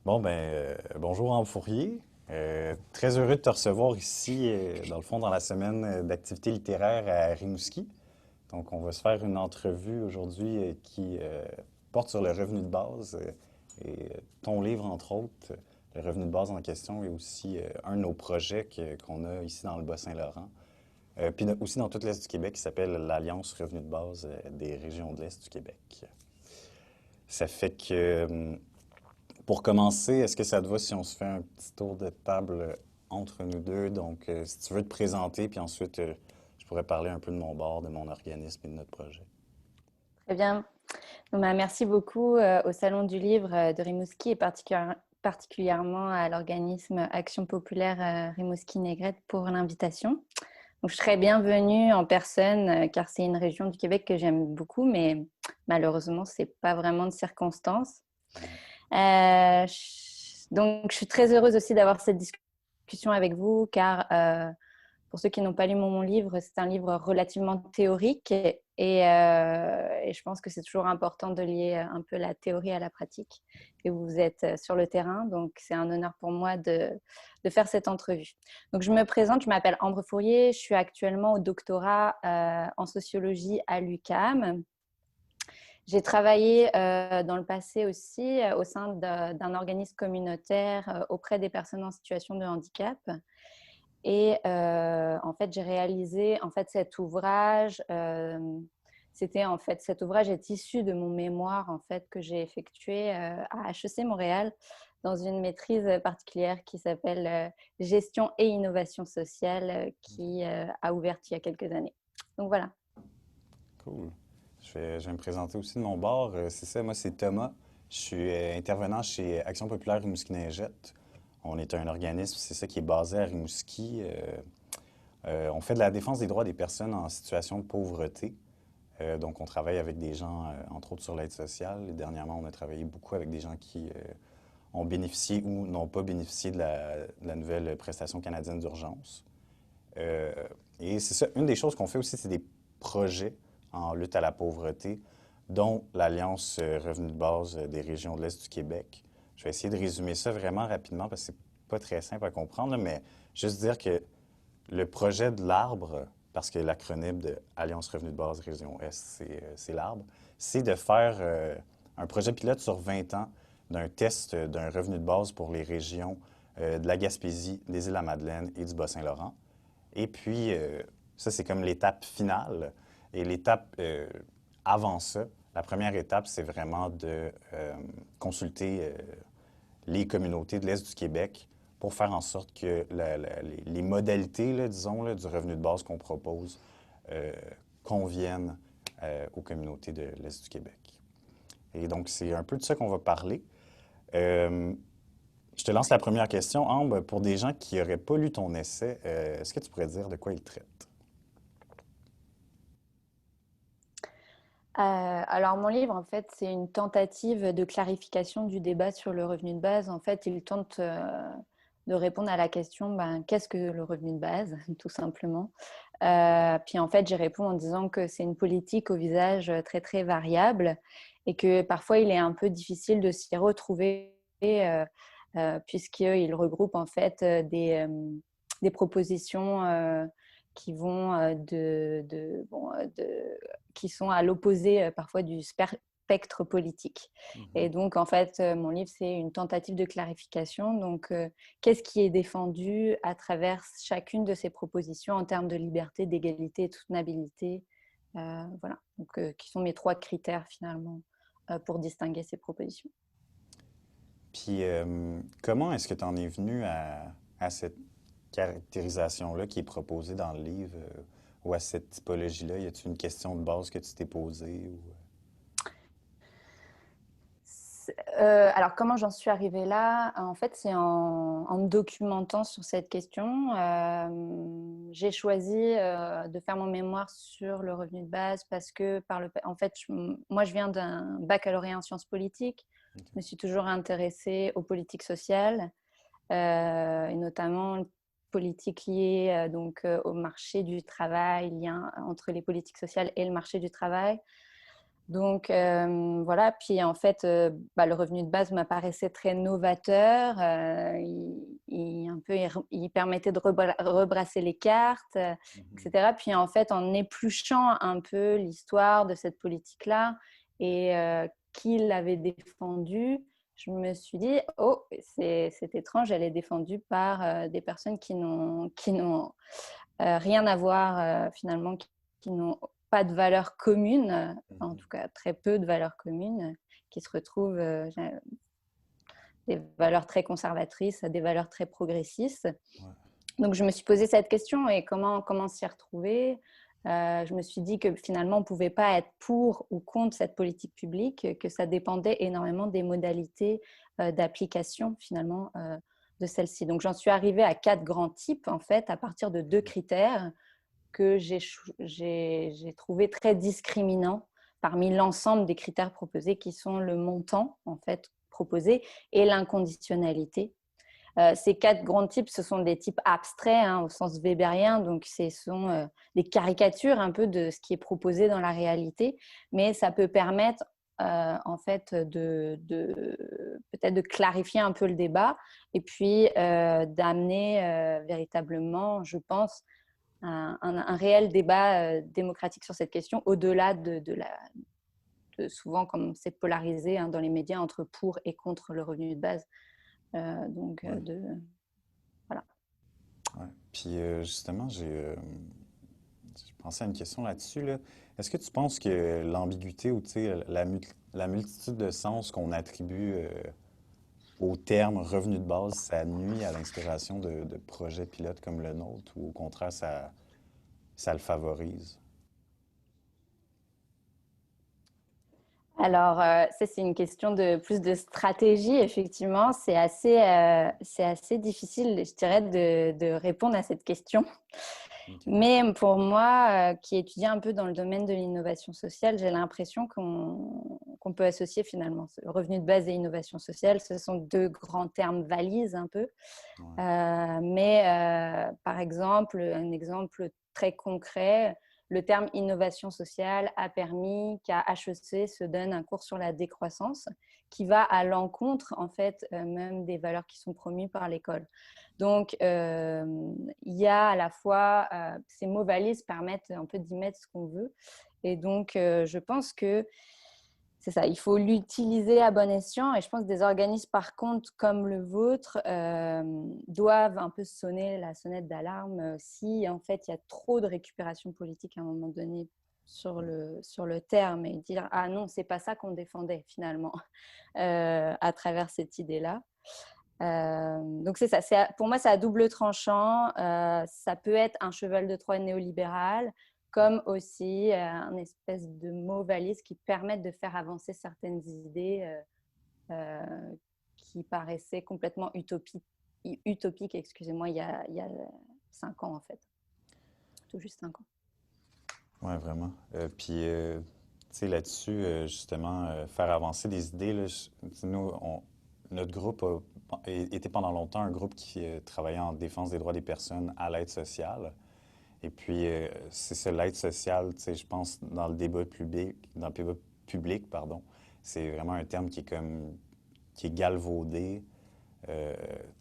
Bonjour Anne Fourier. Très heureux de te recevoir ici, dans le fond, dans la semaine d'activité littéraire à Rimouski. Donc, on va se faire une entrevue aujourd'hui qui porte sur le revenu de base. Ton livre, entre autres, le revenu de base en question, est aussi un de nos projets qu'on a ici dans le Bas-Saint-Laurent. Puis aussi dans tout l'Est du Québec, qui s'appelle l'Alliance revenu de base des régions de l'Est du Québec. Ça fait que pour commencer, est-ce que ça te va si on se fait un petit tour de table entre nous deux? Donc, si tu veux te présenter, puis ensuite, je pourrais parler un peu de mon bar, de mon organisme et de notre projet. Très bien. Merci beaucoup au Salon du Livre de Rimouski et particulièrement à l'organisme Action Populaire Rimouski-Négrette pour l'invitation. Donc, je serais bienvenue en personne car c'est une région du Québec que j'aime beaucoup, mais malheureusement, ce n'est pas vraiment de circonstance. Donc, je suis très heureuse aussi d'avoir cette discussion avec vous car pour ceux qui n'ont pas lu mon livre, c'est un livre relativement théorique et je pense que c'est toujours important de lier un peu la théorie à la pratique. Et vous êtes sur le terrain, donc c'est un honneur pour moi de faire cette entrevue. Donc je me présente, je m'appelle Ambre Fourier, je suis actuellement au doctorat en sociologie à l'UQAM. J'ai travaillé dans le passé aussi au sein d'un organisme communautaire auprès des personnes en situation de handicap. Et en fait, j'ai réalisé cet ouvrage. Cet ouvrage est issu de mon mémoire en fait que j'ai effectué à HEC Montréal dans une maîtrise particulière qui s'appelle Gestion et innovation sociale qui a ouvert il y a quelques années. Donc voilà. Cool. Je vais me présenter aussi de mon bar. C'est ça, moi, c'est Thomas. Je suis intervenant chez Action Populaire Rimouski-Neigette. On est un organisme, c'est ça, qui est basé à Rimouski. On fait de la défense des droits des personnes en situation de pauvreté. Donc, on travaille avec des gens, entre autres, sur l'aide sociale. Et dernièrement, on a travaillé beaucoup avec des gens qui ont bénéficié ou n'ont pas bénéficié de la nouvelle prestation canadienne d'urgence. Euh, et c'est ça, une des choses qu'on fait aussi, c'est des projets en lutte à la pauvreté, dont l'Alliance Revenu de base des régions de l'Est du Québec. Je vais essayer de résumer ça vraiment rapidement parce que c'est pas très simple à comprendre, là, mais juste dire que le projet de l'arbre, parce que l'acronyme de Alliance Revenu de base Région Est, c'est l'arbre, c'est de faire un projet pilote sur 20 ans d'un test d'un revenu de base pour les régions de la Gaspésie, des Îles-de-la-Madeleine et du Bas-Saint-Laurent. Et puis, ça, c'est comme l'étape finale. Et l'étape avant ça, la première étape, c'est vraiment de consulter les communautés de l'Est du Québec pour faire en sorte que les modalités, là, disons, là, du revenu de base qu'on propose euh, conviennent aux communautés de l'Est du Québec. Et donc, c'est un peu de ça qu'on va parler. Euh, je te lance la première question. Ambre, pour des gens qui n'auraient pas lu ton essai, est-ce que tu pourrais dire de quoi il traite? Alors mon livre, en fait, c'est une tentative de clarification du débat sur le revenu de base. En fait, il tente de répondre à la question qu'est-ce que le revenu de base, tout simplement. Puis en fait, j'y réponds en disant que c'est une politique au visage très très variable et que parfois il est un peu difficile de s'y retrouver puisqu'il regroupe en fait des propositions qui vont qui sont à l'opposé parfois du spectre politique. Et Mhm. donc, en fait, mon livre, c'est une tentative de clarification. Donc, qu'est-ce qui est défendu à travers chacune de ces propositions en termes de liberté, d'égalité et de soutenabilité. Voilà, donc, qui sont mes trois critères finalement pour distinguer ces propositions. Puis, comment est-ce que tu en es venu à cette caractérisation-là qui est proposée dans le livre ou à cette typologie-là? Y a-t-il une question de base que tu t'es posée? Ou... Alors, comment j'en suis arrivée là? En fait, c'est en me documentant sur cette question. J'ai choisi de faire mon mémoire sur le revenu de base parce que, en fait, moi, je viens d'un baccalauréat en sciences politiques. OK. Je me suis toujours intéressée aux politiques sociales et notamment politiques liées au marché du travail, lien entre les politiques sociales et le marché du travail. Donc, voilà. Puis, en fait, le revenu de base m'apparaissait très novateur. Il permettait de rebrasser les cartes, Mhm. etc. Puis, en fait, en épluchant un peu l'histoire de cette politique-là et qui l'avait défendue, je me suis dit, oh, c'est étrange, elle est défendue par des personnes qui n'ont rien à voir, finalement, qui n'ont pas de valeurs communes, en Mhm. tout cas très peu de valeurs communes, qui se retrouvent des valeurs très conservatrices, des valeurs très progressistes. Ouais. Donc, je me suis posé cette question et comment s'y retrouver. Je me suis dit que finalement, on ne pouvait pas être pour ou contre cette politique publique, que ça dépendait énormément des modalités d'application finalement de celle-ci. Donc, j'en suis arrivée à 4 grands types, en fait, à partir de 2 critères que j'ai trouvé très discriminants parmi l'ensemble des critères proposés, qui sont le montant, en fait, proposé et l'inconditionnalité. Ces 4 grands types, ce sont des types abstraits, hein, au sens weberien, donc ce sont des caricatures un peu de ce qui est proposé dans la réalité, mais ça peut permettre en fait peut-être de clarifier un peu le débat et puis d'amener véritablement, je pense, un réel débat démocratique sur cette question, au-delà de souvent comme c'est polarisé, hein, dans les médias entre pour et contre le revenu de base. Donc, Ouais. voilà. Ouais. Puis justement, j'ai pensé à une question là-dessus, là. Est-ce que tu penses que l'ambiguïté ou tu sais, la multitude de sens qu'on attribue au terme revenu de base, ça nuit à l'inspiration de projets pilotes comme le nôtre ou au contraire, ça le favorise? Alors, ça, c'est une question de plus de stratégie. Effectivement, c'est assez difficile, je dirais, de répondre à cette question. OK. Mais pour moi, qui étudie un peu dans le domaine de l'innovation sociale, j'ai l'impression qu'on peut associer finalement revenu de base et innovation sociale. Ce sont 2 grands termes valises un peu. Ouais. Par exemple, un exemple très concret, le terme innovation sociale a permis qu'à HEC se donne un cours sur la décroissance qui va à l'encontre, en fait, même des valeurs qui sont promues par l'école. Donc, il y a à la fois, ces mots valises permettent un peu d'y mettre ce qu'on veut. Et donc, je pense que c'est ça, il faut l'utiliser à bon escient. Et je pense que des organismes, par contre, comme le vôtre, doivent un peu sonner la sonnette d'alarme si, en fait, il y a trop de récupération politique à un moment donné sur le terme et dire « Ah non, c'est pas ça qu'on défendait, finalement, à travers cette idée-là ». Donc, c'est ça. Pour moi, c'est à double tranchant. Ça peut être un cheval de Troie néolibéral, comme aussi un espèce de mot valise qui permettent de faire avancer certaines idées qui paraissaient complètement utopiques, excusez-moi, il y a 5 ans, en fait. Tout juste 5 ans. Ouais, vraiment. Puis, tu sais, là-dessus, justement, faire avancer des idées, là, tu sais, notre groupe a été pendant longtemps un groupe qui travaillait en défense des droits des personnes à l'aide sociale. Et puis, c'est ça, l'aide sociale, tu sais, je pense, dans le débat public, pardon, c'est vraiment un terme qui est galvaudé. Tu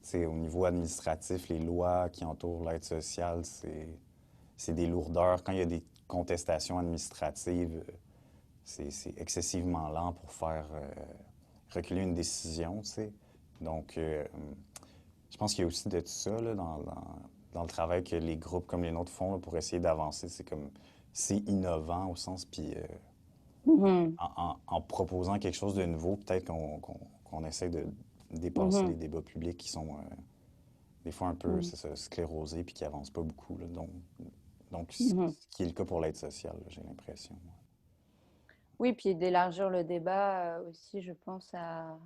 sais, au niveau administratif, les lois qui entourent l'aide sociale, c'est des lourdeurs. Quand il y a des contestations administratives, c'est excessivement lent pour faire reculer une décision, tu sais. Donc, je pense qu'il y a aussi de tout ça là, dans le travail que les groupes comme les nôtres font là, pour essayer d'avancer. C'est innovant au sens, puis Mhm. en proposant quelque chose de nouveau, peut-être qu'on essaie de dépasser les Mhm. débats publics qui sont des fois un peu Mhm. c'est ça, sclérosés puis qui avancent pas beaucoup, là. Donc, ce Mhm. qui est le cas pour l'aide sociale, là, j'ai l'impression. Oui, puis d'élargir le débat aussi, je pense à...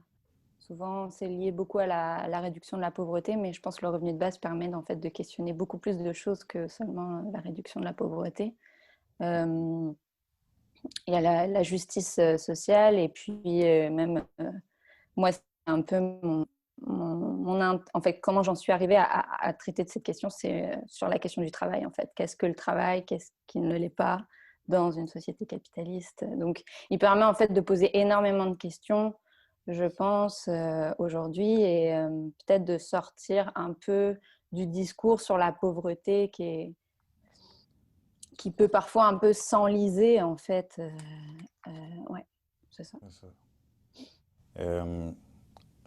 Souvent, c'est lié beaucoup à la réduction de la pauvreté, mais je pense que le revenu de base permet en fait de questionner beaucoup plus de choses que seulement la réduction de la pauvreté. Euh, il y a la justice sociale et puis même moi, c'est un peu en fait, comment j'en suis arrivée à traiter de cette question, c'est sur la question du travail en fait. Qu'est-ce que le travail, qu'est-ce qui ne l'est pas, dans une société capitaliste. Donc, il permet en fait de poser énormément de questions, je pense, aujourd'hui, et peut-être de sortir un peu du discours sur la pauvreté qui peut parfois un peu s'enliser, en fait. Ouais, c'est ça. C'est ça. Euh,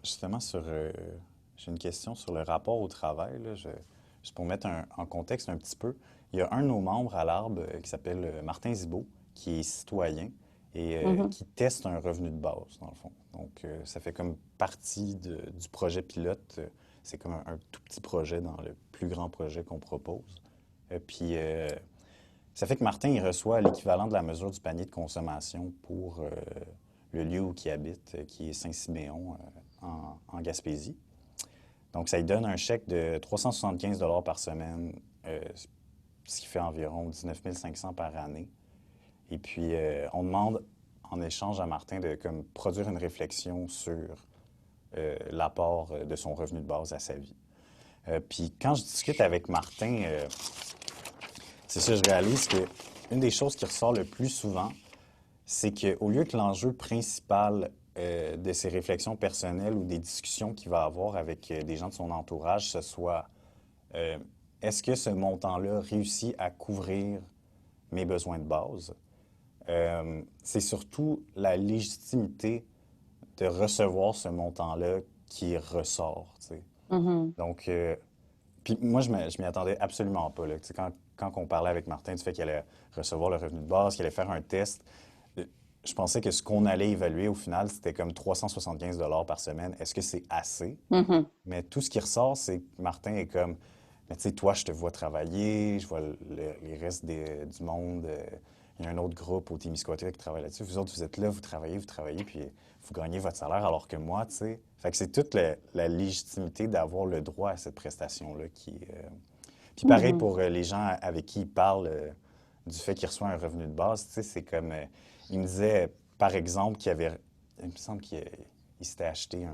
Justement, j'ai une question sur le rapport au travail, là. Juste pour mettre en contexte un petit peu, il y a un de nos membres à l'Arbre qui s'appelle Martin Zibault, qui est citoyen et Mhm. qui teste un revenu de base, dans le fond. Donc, ça fait comme partie du projet pilote. C'est comme un tout petit projet dans le plus grand projet qu'on propose. Puis, ça fait que Martin, il reçoit l'équivalent de la mesure du panier de consommation pour le lieu où il habite, qui est Saint-Siméon, en Gaspésie. Donc, ça lui donne un chèque de 375 par semaine, ce qui fait environ 19 500 par année. Et puis, on demande en échange à Martin de comme, produire une réflexion sur l'apport de son revenu de base à sa vie. Puis, quand je discute avec Martin, c'est ça, je réalise que une des choses qui ressort le plus souvent, c'est qu'au lieu que l'enjeu principal de ses réflexions personnelles ou des discussions qu'il va avoir avec des gens de son entourage, ce soit euh, est-ce que ce montant-là réussit à couvrir mes besoins de base, c'est surtout la légitimité de recevoir ce montant-là qui ressort, tu sais. Mhm. Donc, puis moi, je m'y attendais absolument pas, là. Tu sais, quand on parlait avec Martin du fait qu'il allait recevoir le revenu de base, qu'il allait faire un test, euh, je pensais que ce qu'on allait évaluer au final, c'était comme 375 par semaine. Est-ce que c'est assez? Mhm. Mais tout ce qui ressort, c'est que Martin est comme, mais tu sais, toi, je te vois travailler, je vois les restes du monde. Il y a un autre groupe au Témiscouata qui travaille là-dessus. Vous autres, vous êtes là, vous travaillez, puis vous gagnez votre salaire, alors que moi, tu sais. Fait que c'est toute la légitimité d'avoir le droit à cette prestation-là qui. Puis pareil Mhm. pour les gens avec qui il parle du fait qu'il reçoit un revenu de base, tu sais, c'est comme. Il me disait, par exemple, qu'il avait. Il me semble qu'il s'était acheté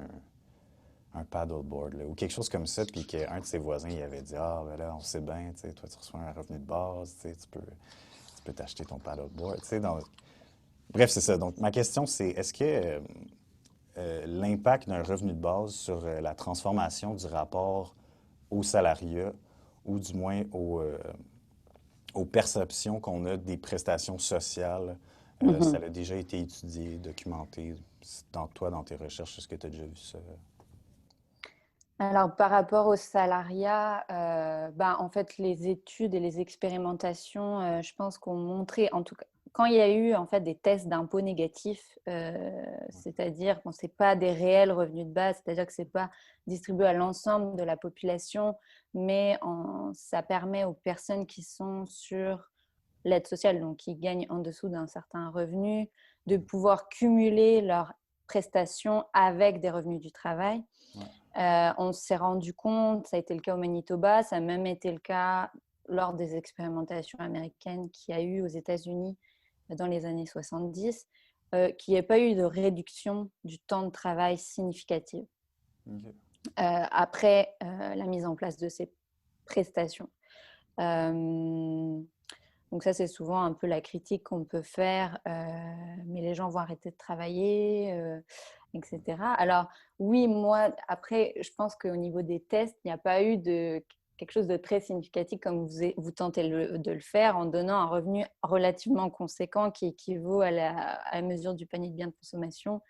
un paddleboard, là, ou quelque chose comme ça, puis qu'un de ses voisins, il avait dit, ah, ben là, on sait bien, tu sais, toi, tu reçois un revenu de base, tu sais, tu peux t'acheter ton paddleboard, tu sais. Bref, c'est ça. Donc, ma question, c'est, est-ce que l'impact d'un revenu de base sur la transformation du rapport au salariat, ou du moins aux perceptions qu'on a des prestations sociales, ça Mhm. a déjà été étudié, documenté, dans tes recherches, est-ce que tu as déjà vu ça? Alors, par rapport au salariat, ben, en fait, les études et les expérimentations, je pense qu'ont montré, en tout cas, quand il y a eu en fait des tests d'impôts négatifs, c'est-à-dire qu'on sait pas des réels revenus de base, c'est-à-dire que c'est pas distribué à l'ensemble de la population, mais ça permet aux personnes qui sont sur l'aide sociale, donc qui gagnent en dessous d'un certain revenu, de pouvoir cumuler leurs prestations avec des revenus du travail. Ouais. On s'est rendu compte, ça a été le cas au Manitoba, ça a même été le cas lors des expérimentations américaines qu'il y a eu aux États-Unis dans les années 70, qu'il n'y ait pas eu de réduction du temps de travail significative OK. après la mise en place de ces prestations. Euh, donc ça, c'est souvent un peu la critique qu'on peut faire, mais les gens vont arrêter de travailler, etc. Alors oui, moi, après, je pense qu'au niveau des tests, il n'y a pas eu quelque chose de très significatif comme vous tentez de le faire en donnant un revenu relativement conséquent qui équivaut à la mesure du panier de biens de consommation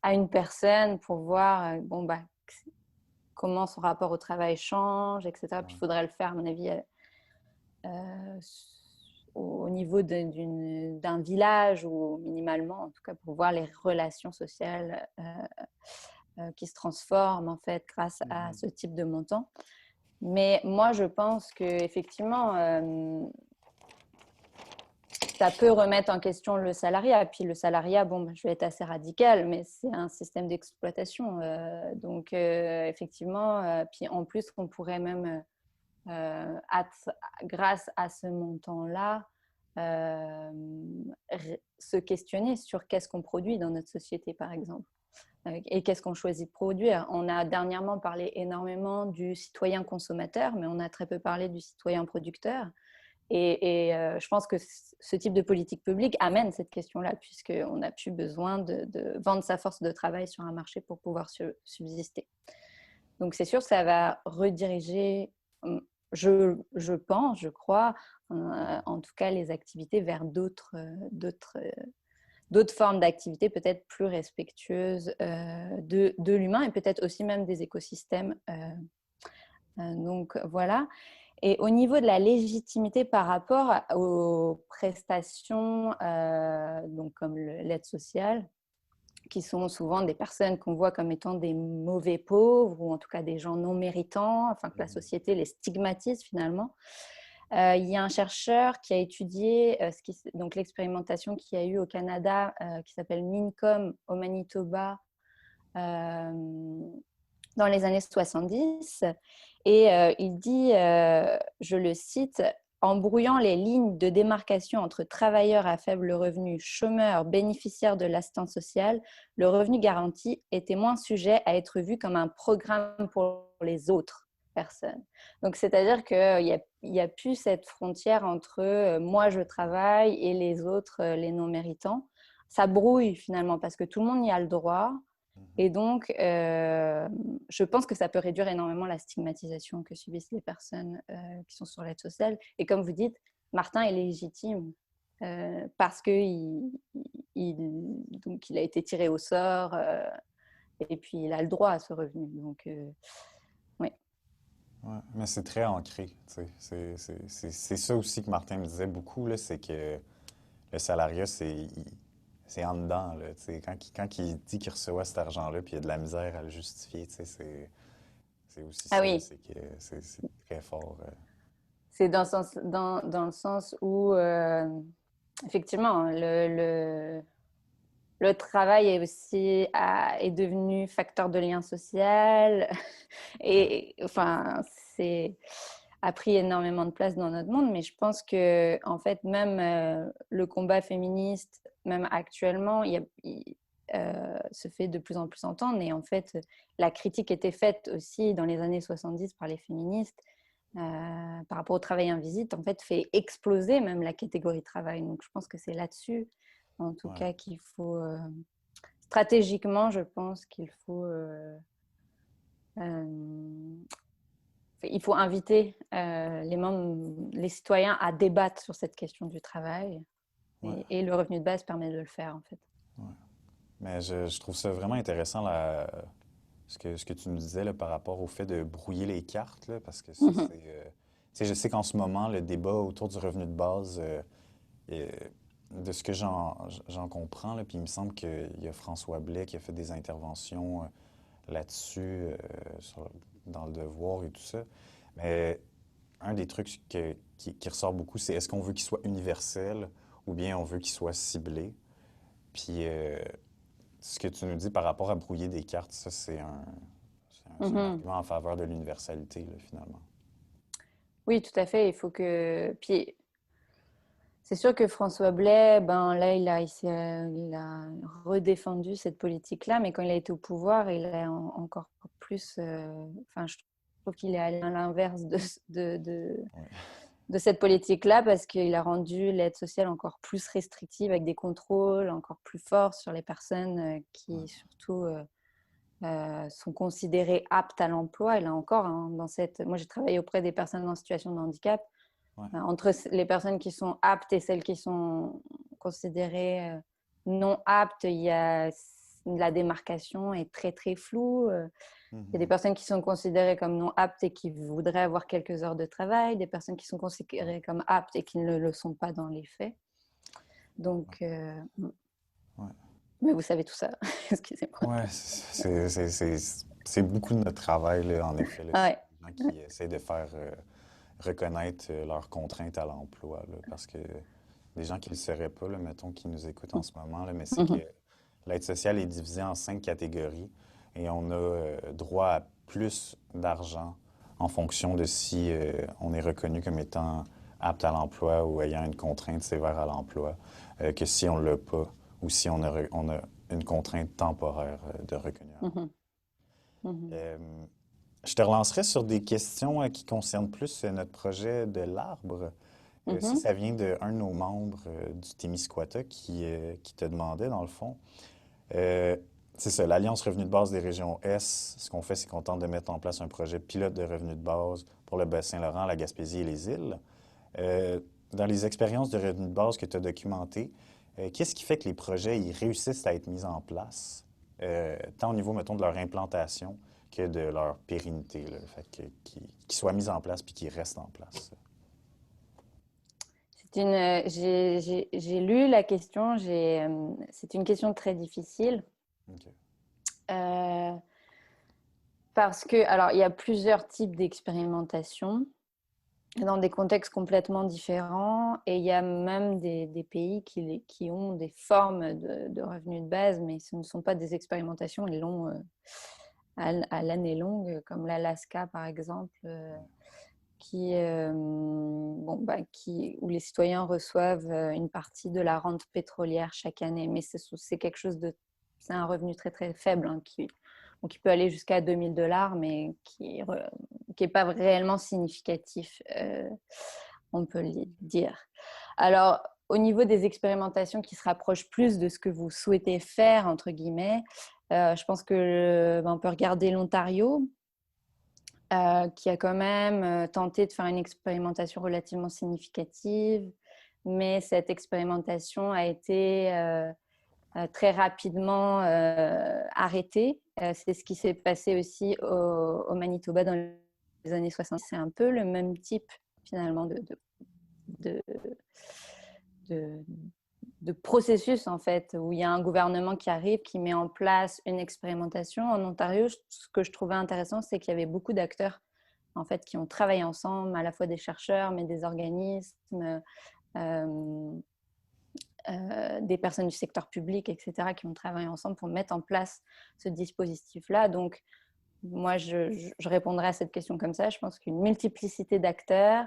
à une personne pour voir bon, bah, comment son rapport au travail change, etc. Puis il Ouais. faudrait le faire, à mon avis, euh, au niveau d'un village ou minimalement, en tout cas, pour voir les relations sociales qui se transforment en fait grâce à Mhm. ce type de montant. Mais moi, je pense qu'effectivement, ça peut remettre en question le salariat. Puis le salariat, bon, je vais être assez radical, mais c'est un système d'exploitation. Donc, effectivement, puis en plus, on pourrait même grâce à ce montant-là, euh, se questionner sur qu'est-ce qu'on produit dans notre société, par exemple, et qu'est-ce qu'on choisit de produire. On a dernièrement parlé énormément du citoyen consommateur, mais on a très peu parlé du citoyen producteur. Je pense que ce type de politique publique amène cette question-là, puisqu'on n'a plus besoin de vendre sa force de travail sur un marché pour pouvoir subsister. Donc, c'est sûr, ça va rediriger, je pense, je crois, en tout cas, les activités vers d'autres formes d'activités peut-être plus respectueuses de l'humain et peut-être aussi même des écosystèmes. Donc, voilà. Et au niveau de la légitimité par rapport aux prestations, donc comme l'aide sociale, qui sont souvent des personnes qu'on voit comme étant des mauvais pauvres ou en tout cas des gens non méritants, afin que la société les stigmatise finalement. Il y a un chercheur qui a étudié donc l'expérimentation qu'il y a eu au Canada qui s'appelle Mincom au Manitoba dans les années 70. Et il dit, je le cite, en brouillant les lignes de démarcation entre travailleurs à faible revenu, chômeurs, bénéficiaires de l'assistance sociale, le revenu garanti était moins sujet à être vu comme un programme pour les autres personnes. Donc, c'est-à-dire qu'il n'y a plus cette frontière entre moi, je travaille et les autres, les non-méritants. Ça brouille finalement parce que tout le monde y a le droit. Et donc, je pense que ça peut réduire énormément la stigmatisation que subissent les personnes qui sont sur l'aide sociale. Et comme vous dites, Martin est légitime parce qu'il a été tiré au sort et puis il a le droit à ce revenu. Donc, oui. Ouais, mais c'est très ancré, tu sais. C'est ça aussi que Martin me disait beaucoup, là, c'est que le salariat, c'est en dedans, là, tu sais. Quand il dit qu'il reçoit cet argent-là, puis il y a de la misère à le justifier, tu sais, c'est aussi Ah ça, oui, c'est que c'est très fort. c'est dans le sens où, effectivement, le travail est devenu facteur de lien social Ouais, et enfin, a pris énormément de place dans notre monde, mais je pense que en fait, même le combat féministe, même actuellement, se fait de plus en plus entendre. Et en fait, la critique était faite aussi dans les années 70 par les féministes par rapport au travail invisible, en fait, fait exploser même la catégorie travail. Donc, je pense que c'est là-dessus, en tout ouais, cas, qu'il faut stratégiquement, je pense qu'il faut il faut inviter les citoyens à débattre sur cette question du travail. ouais, Et le revenu de base permet de le faire, en fait. ouais. Mais je trouve ça vraiment intéressant, ce que tu me disais là, par rapport au fait de brouiller les cartes, là, parce que ça, c'est... tu sais, je sais qu'en ce moment, le débat autour du revenu de base, euh, de ce que j'en comprends, là, puis il me semble qu'il y a François Blais qui a fait des interventions là-dessus, dans le devoir et tout ça. Mais un des trucs qui ressort beaucoup, c'est est-ce qu'on veut qu'il soit universel ou bien on veut qu'il soit ciblé? Puis ce que tu nous dis par rapport à brouiller des cartes, ça, c'est un argument en faveur de l'universalité, là, finalement. Oui, tout à fait. Il faut que. Puis, c'est sûr que François Blais, ben là, il a redéfendu cette politique-là, mais quand il a été au pouvoir, il a encore plus. Enfin, je trouve qu'il est allé à l'inverse Ouais, de cette politique-là parce qu'il a rendu l'aide sociale encore plus restrictive avec des contrôles encore plus forts sur les personnes ouais, qui, surtout, sont considérées aptes à l'emploi. Et là encore, hein, moi, j'ai travaillé auprès des personnes en situation de handicap. ouais, Entre les personnes qui sont aptes et celles qui sont considérées non aptes, il y a la démarcation est très très floue. Il y a des mhm, personnes qui sont considérées comme non aptes et qui voudraient avoir quelques heures de travail, des personnes qui sont ouais, considérées comme aptes et qui ne le sont pas dans les faits. Donc, ouais. mais vous savez tout ça, excusez-moi. Ouais, c'est beaucoup de notre travail, là, en effet, là, c'est Ouais. les gens qui essaient de faire reconnaître leurs contraintes à l'emploi, là, parce que des gens qui ne le seraient pas, là, mettons, qui nous écoutent en ce moment, là, mais c'est que l'aide sociale est divisée en 5 catégories et on a droit à plus d'argent en fonction de si on est reconnu comme étant apte à l'emploi ou ayant une contrainte sévère à l'emploi, que si on ne l'a pas ou si on a une contrainte temporaire de reconnu à l'emploi. Mhm. Mhm. Euh, je te relancerai sur des questions qui concernent plus notre projet de l'arbre. Ça, Mhm. ça vient d'un de nos membres du Témiscouata qui te demandait, dans le fond, euh, c'est ça, l'Alliance Revenu de base des régions S, ce qu'on fait, c'est qu'on tente de mettre en place un projet pilote de revenu de base pour le Bas-Saint-Laurent, la Gaspésie et les îles. Euh, dans les expériences de revenu de base que tu as documentées, qu'est-ce qui fait que les projets ils réussissent à être mis en place, tant au niveau, mettons, de leur implantation que de leur pérennité, là, fait qu'ils soient mis en place puis qu'ils restent en place? J'ai lu la question. C'est une question très difficile OK. euh, parce que, alors, il y a plusieurs types d'expérimentation dans des contextes complètement différents, et il y a même des pays qui ont des formes de revenus de base, mais ce ne sont pas des expérimentations, ils l'ont à l'année longue, comme l'Alaska par exemple, où les citoyens reçoivent une partie de la rente pétrolière chaque année, mais c'est quelque chose c'est un revenu très très faible, hein, qui peut aller jusqu'à 2 000 $, mais qui est pas réellement significatif, on peut le dire. Alors, au niveau des expérimentations qui se rapprochent plus de ce que vous souhaitez faire, entre guillemets, je pense on peut regarder l'Ontario, qui a quand même tenté de faire une expérimentation relativement significative, mais cette expérimentation a été très rapidement arrêtée. C'est ce qui s'est passé aussi au Manitoba dans les années 60. C'est un peu le même type finalement de, de, de processus en fait, où il y a un gouvernement qui arrive, qui met en place une expérimentation. En Ontario, ce que je trouvais intéressant, c'est qu'il y avait beaucoup d'acteurs en fait qui ont travaillé ensemble, à la fois des chercheurs, mais des organismes, euh, des personnes du secteur public, etc., qui ont travaillé ensemble pour mettre en place ce dispositif-là. Donc, moi, je répondrai à cette question comme ça. Je pense qu'une multiplicité d'acteurs,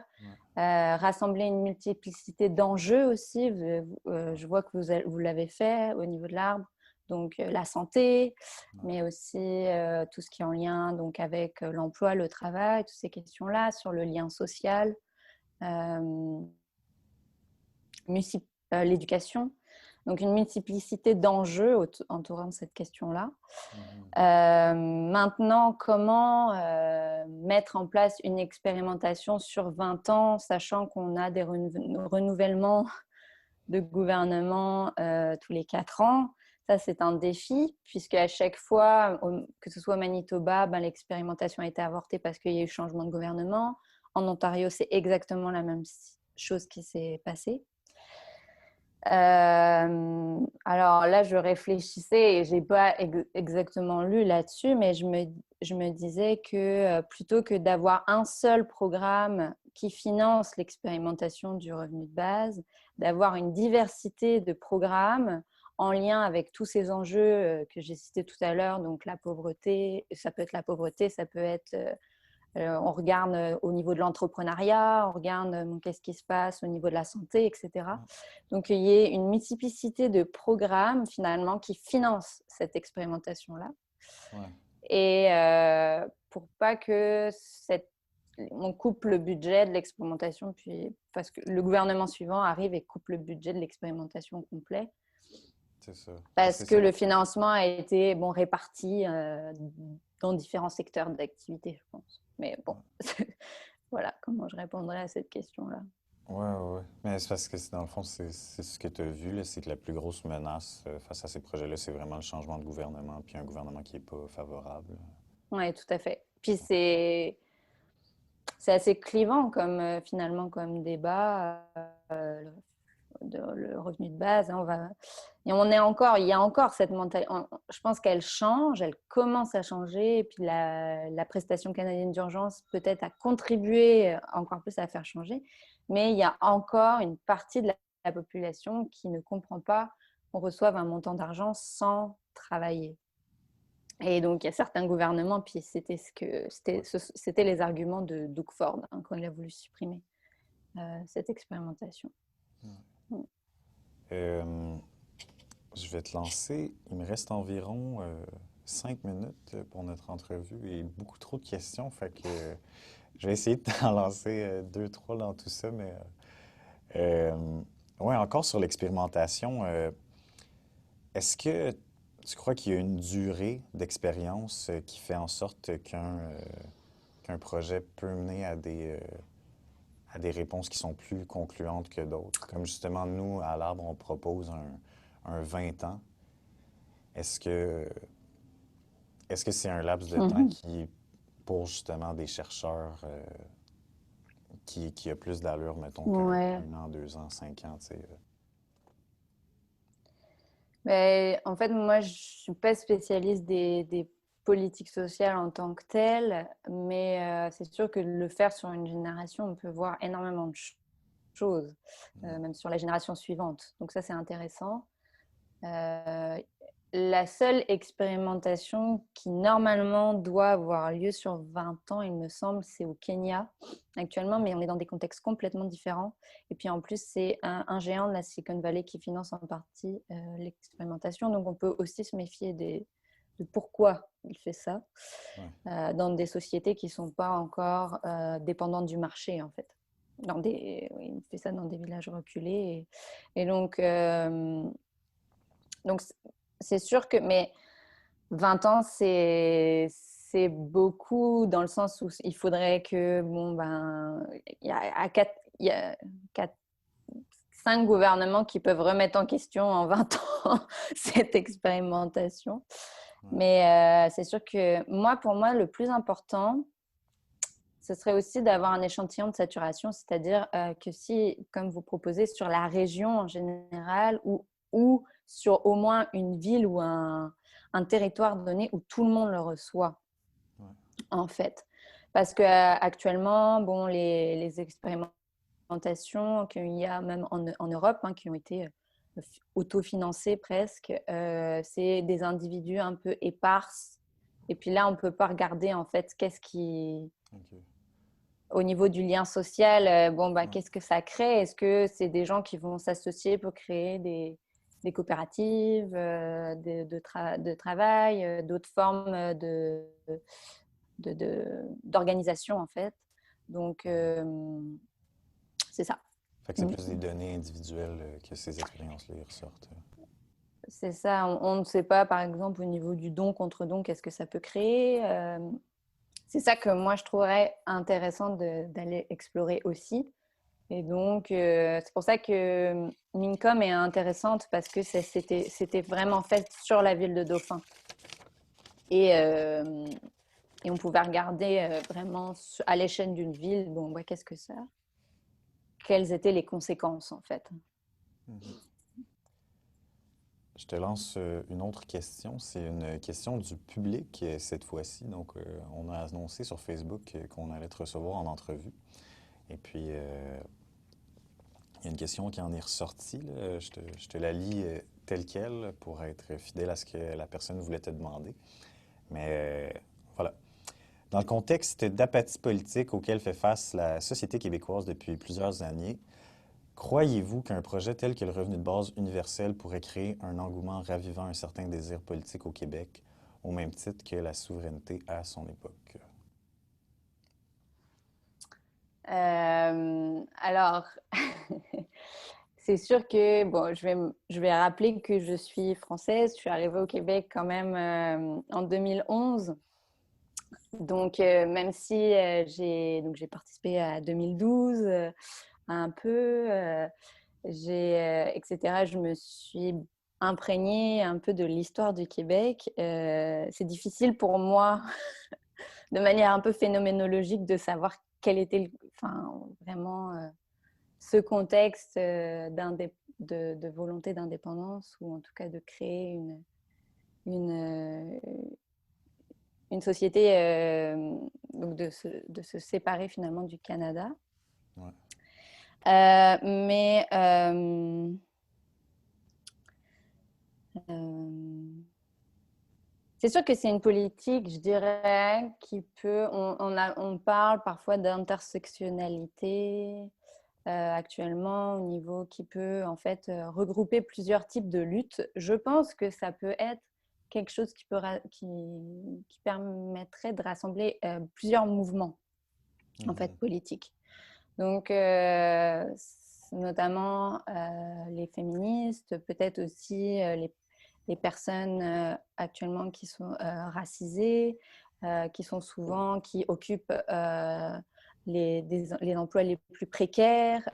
Ouais. rassembler une multiplicité d'enjeux aussi. Je vois que vous l'avez fait au niveau de l'arbre. Donc, la santé, Ouais. mais aussi tout ce qui est en lien donc, avec l'emploi, le travail, toutes ces questions-là, sur le lien social, euh, l'éducation. Donc, une multiplicité d'enjeux entourant cette question-là. Mhm. Maintenant, comment mettre en place une expérimentation sur 20 ans, sachant qu'on a des renouvellements de gouvernement tous les 4 ans? Ça, c'est un défi, puisque à chaque fois, que ce soit au Manitoba, l'expérimentation a été avortée parce qu'il y a eu changement de gouvernement. En Ontario, c'est exactement la même chose qui s'est passée. Alors là, je réfléchissais et j'ai pas exactement lu là-dessus, mais je me disais que plutôt que d'avoir un seul programme qui finance l'expérimentation du revenu de base, d'avoir une diversité de programmes en lien avec tous ces enjeux que j'ai cités tout à l'heure, donc la pauvreté, ça peut être la pauvreté, ça peut être on regarde au niveau de l'entrepreneuriat, on regarde qu'est-ce qui se passe au niveau de la santé, etc. Donc, il y a une multiplicité de programmes finalement qui financent cette expérimentation-là. Ouais. Et pour pas que on coupe le budget de l'expérimentation, puis parce que le gouvernement suivant arrive et coupe le budget de l'expérimentation complet, C'est ça. Parce parce que que c'est... le financement a été réparti dans différents secteurs d'activité, je pense. Mais bon, Ouais. voilà comment je répondrai à cette question-là. Ouais, ouais, ouais. Mais c'est parce que dans le fond, c'est ce que tu as vu, là, c'est que la plus grosse menace face à ces projets-là, c'est vraiment le changement de gouvernement, puis un gouvernement qui n'est pas favorable. Oui, tout à fait. Puis c'est assez clivant comme finalement comme débat, le revenu de base. Hein, et il y a encore cette mentalité. Je pense qu'elle change, elle commence à changer. Et puis la prestation canadienne d'urgence peut-être a contribué encore plus à la faire changer. Mais il y a encore une partie de la population qui ne comprend pas qu'on reçoive un montant d'argent sans travailler. Et donc, il y a certains gouvernements, puis c'était les arguments de Doug Ford quand il a voulu supprimer cette expérimentation. Mm. Euh, je vais te lancer. Il me reste environ 5 minutes pour notre entrevue et beaucoup trop de questions. Fait que je vais essayer de t'en lancer deux, trois dans tout ça, mais Ouais, encore sur l'expérimentation, est-ce que tu crois qu'il y a une durée d'expérience qui fait en sorte qu'un projet peut mener à des réponses qui sont plus concluantes que d'autres? Comme justement, nous, à l'Arbre, on propose un 20 ans. Est-ce que est-ce que c'est un laps de temps Mhm. qui, pour justement des chercheurs, qui a plus d'allure, mettons, Ouais. qu'un an, 2 ans, 5 ans, tu sais? Mais en fait, moi, je suis pas spécialiste des politiques sociales en tant que telles, mais c'est sûr que de le faire sur une génération, on peut voir énormément de choses, même sur la génération suivante. Donc ça, c'est intéressant. Euh, la seule expérimentation qui normalement doit avoir lieu sur 20 ans, il me semble, c'est au Kenya actuellement, mais on est dans des contextes complètement différents. Et puis en plus, c'est un géant de la Silicon Valley qui finance en partie l'expérimentation. Donc on peut aussi se méfier de pourquoi il fait ça Ouais. dans des sociétés qui ne sont pas encore dépendantes du marché, en fait. Oui, il fait ça dans des villages reculés. Et donc, c'est sûr que, mais 20 ans, c'est beaucoup dans le sens où il faudrait que, bon, ben, il y a 5 gouvernements qui peuvent remettre en question en 20 ans cette expérimentation. Ouais. Mais c'est sûr que moi, pour moi, le plus important, ce serait aussi d'avoir un échantillon de saturation, c'est-à-dire que si, comme vous proposez, sur la région en général ou sur au moins une ville ou un territoire donné où tout le monde le reçoit, Ouais. en fait. Parce qu'actuellement, bon, les expérimentations qu'il y a même en Europe, hein, qui ont été autofinancées presque, c'est des individus un peu éparses. Et puis là, on ne peut pas regarder, en fait, qu'est-ce qui OK. au niveau du lien social, bon, bah, Ouais. qu'est-ce que ça crée? Est-ce que c'est des gens qui vont s'associer pour créer des coopératives de travail, d'autres formes d'organisation, en fait? Donc, c'est ça. Fait que c'est Mm. plus des données individuelles que ces expériences-là y ressortent. C'est ça. On ne sait pas, par exemple, au niveau du don contre don, qu'est-ce que ça peut créer. C'est ça que moi, je trouverais intéressant d'aller explorer aussi. Et donc, c'est pour ça que Mincom est intéressante parce que c'était vraiment fait sur la ville de Dauphin. Et, euh, et on pouvait regarder vraiment à l'échelle d'une ville, bon, bah, qu'est-ce que ça? Quelles étaient les conséquences, en fait? Mhm. Je te lance une autre question. C'est une question du public cette fois-ci. Donc, on a annoncé sur Facebook qu'on allait te recevoir en entrevue. Et puis, il y a une question qui en est ressortie, là. Je te la lis telle quelle pour être fidèle à ce que la personne voulait te demander. Mais voilà. Dans le contexte d'apathie politique auquel fait face la société québécoise depuis plusieurs années, croyez-vous qu'un projet tel que le revenu de base universel pourrait créer un engouement ravivant un certain désir politique au Québec, au même titre que la souveraineté à son époque? Alors, c'est sûr que, bon, je vais rappeler que je suis française. Je suis arrivée au Québec quand même en 2011. Donc, même si j'ai participé à 2012 un peu, etc., je me suis imprégnée un peu de l'histoire du Québec. C'est difficile pour moi, de manière un peu phénoménologique, de savoir quel était enfin, vraiment ce contexte de volonté d'indépendance ou en tout cas de créer une, une société, donc de se séparer finalement du Canada. Ouais. Mais euh, c'est sûr que c'est une politique, je dirais, qui peut. On parle parfois d'intersectionnalité actuellement au niveau qui peut en fait regrouper plusieurs types de luttes. Je pense que ça peut être quelque chose qui permettrait de rassembler plusieurs mouvements en fait Mhm. politiques. Donc, notamment les féministes, peut-être aussi les personnes actuellement qui sont racisées, qui occupent les emplois les plus précaires,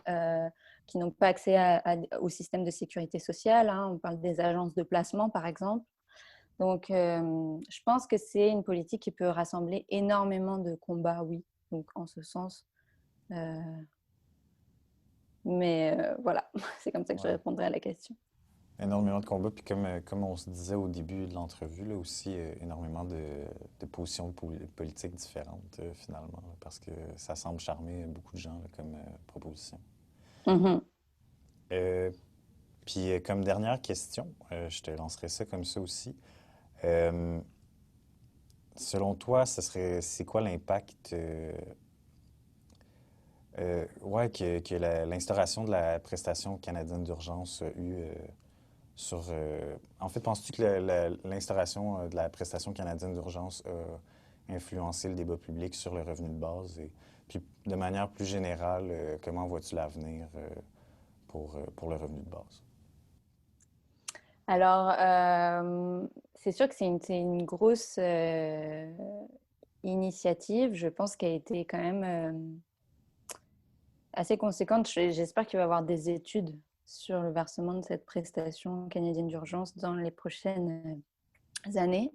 qui n'ont pas accès au système de sécurité sociale. Hein. On parle des agences de placement, par exemple. Donc, je pense que c'est une politique qui peut rassembler énormément de combats, oui. Donc, en ce sens. Mais voilà, c'est comme ça que je Ouais. répondrai à la question. Énormément de combats, puis comme on se disait au début de l'entrevue, là aussi, énormément de positions politiques différentes, finalement, là, parce que ça semble charmer beaucoup de gens là, comme proposition. Mhm. Euh, Puis, comme dernière question, je te lancerai ça comme ça aussi. Euh, Selon toi, c'est quoi l'impact ouais, que l'instauration de la prestation canadienne d'urgence a eu sur... En fait, penses-tu que l'instauration de la prestation canadienne d'urgence a influencé le débat public sur le revenu de base? Et puis, de manière plus générale, comment vois-tu l'avenir pour le revenu de base? Alors, c'est sûr que c'est une grosse initiative, je pense qu'elle a été quand même assez conséquente. J'espère qu'il va y avoir des études sur le versement de cette prestation canadienne d'urgence dans les prochaines années.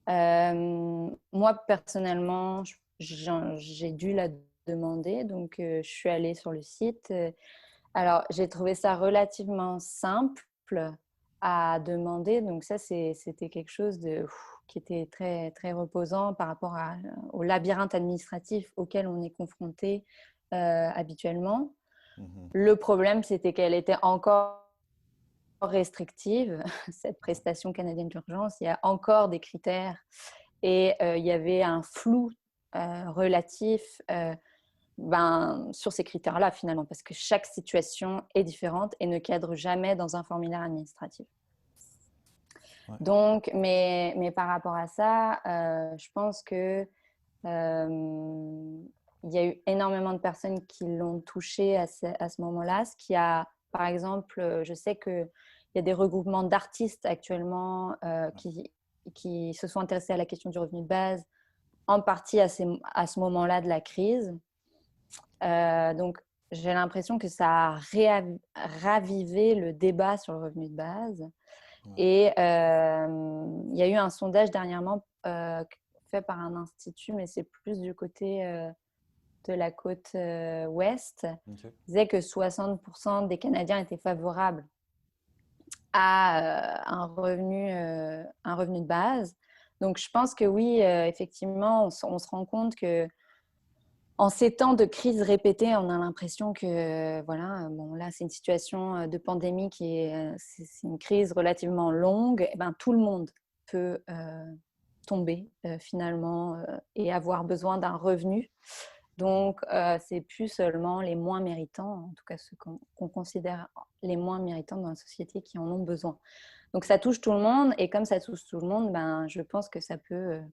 Moi, personnellement, j'ai dû la demander, donc je suis allée sur le site. Alors, j'ai trouvé ça relativement simple à demander, donc ça, c'était quelque chose qui était très, très reposant par rapport au labyrinthe administratif auquel on est confronté habituellement. Mhm. Le problème, c'était qu'elle était encore restrictive, cette prestation canadienne d'urgence. Il y a encore des critères et il y avait un flou relatif sur ces critères-là finalement, parce que chaque situation est différente et ne cadre jamais dans un formulaire administratif. Ouais. Donc, mais par rapport à ça, je pense que il y a eu énormément de personnes qui l'ont touché à ce moment-là, ce qui a, par exemple, je sais qu'il y a des regroupements d'artistes actuellement qui se sont intéressés à la question du revenu de base, en partie à ce moment-là de la crise. Donc, j'ai l'impression que ça a ravivé le débat sur le revenu de base. Ouais. Et il y a eu un sondage dernièrement fait par un institut, mais c'est plus du côté de la côte ouest, OK. disait que 60% des Canadiens étaient favorables à un revenu de base. Donc, je pense que oui, effectivement, on se rend compte que en ces temps de crise répétée, on a l'impression que, voilà, bon, là, c'est une situation de pandémie c'est une crise relativement longue. Et ben, tout le monde peut tomber finalement et avoir besoin d'un revenu. Donc, c'est plus seulement les moins méritants, en tout cas ceux qu'on considère les moins méritants dans la société qui en ont besoin. Donc, ça touche tout le monde. Et comme ça touche tout le monde, ben, je pense que ça peut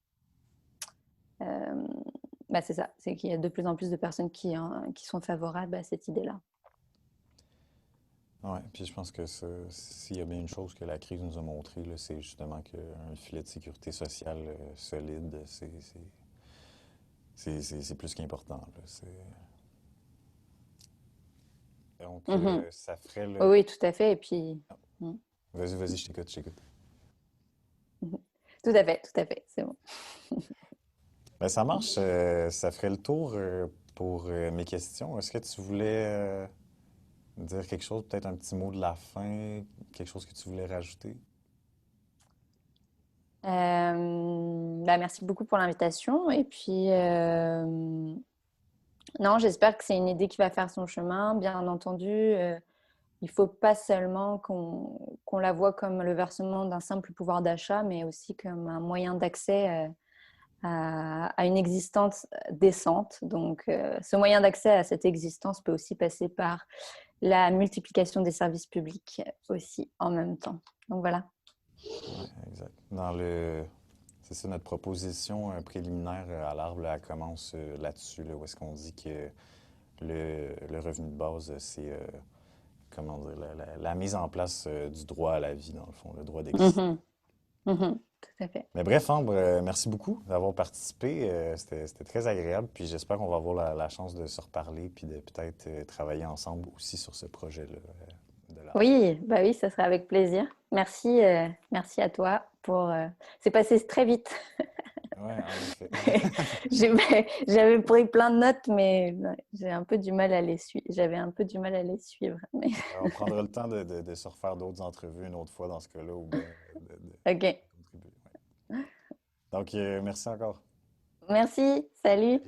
c'est ça, c'est qu'il y a de plus en plus de personnes qui sont favorables à cette idée-là. Ouais, puis je pense que s'il y a bien une chose que la crise nous a montré, là, c'est justement qu'un filet de sécurité sociale solide, c'est plus qu'important. Là. Donc, Mhm. ça ferait Oui, le... oui, tout à fait. Et puis, mm, Vas-y, vas-y, je t'écoute, je t'écoute. mhm. Tout à fait, c'est bon. Ben, ça marche, ça ferait le tour pour mes questions. Est-ce que tu voulais dire quelque chose, peut-être un petit mot de la fin, quelque chose que tu voulais rajouter? Merci beaucoup pour l'invitation. Et puis, non, j'espère que c'est une idée qui va faire son chemin. Bien entendu, il ne faut pas seulement qu'on la voit comme le versement d'un simple pouvoir d'achat, mais aussi comme un moyen d'accès à une existence décente. Donc, ce moyen d'accès à cette existence peut aussi passer par la multiplication des services publics aussi en même temps. Donc voilà. Oui, exact. C'est ça, notre proposition préliminaire à l'arbre, là, elle commence là-dessus, là, où est-ce qu'on dit que le revenu de base, c'est, comment dire, la mise en place du droit à la vie, dans le fond, le droit d'exister. Mhm, mhm, tout à fait. Mais bref, Ambre, merci beaucoup d'avoir participé. C'était très agréable. Puis j'espère qu'on va avoir la chance de se reparler puis de peut-être travailler ensemble aussi sur ce projet-là de l'art. Oui, bah oui, ça serait avec plaisir. Merci, merci à toi pour. C'est passé très vite. Ouais, en effet. J'avais pris plein de notes, mais j'ai un peu du mal à les suivre. J'avais un peu du mal à les suivre. Mais... On prendra le temps de se refaire d'autres entrevues une autre fois dans ce cas-là ou bien de Ok. contribuer. Ouais. Donc, merci encore. Merci. Salut.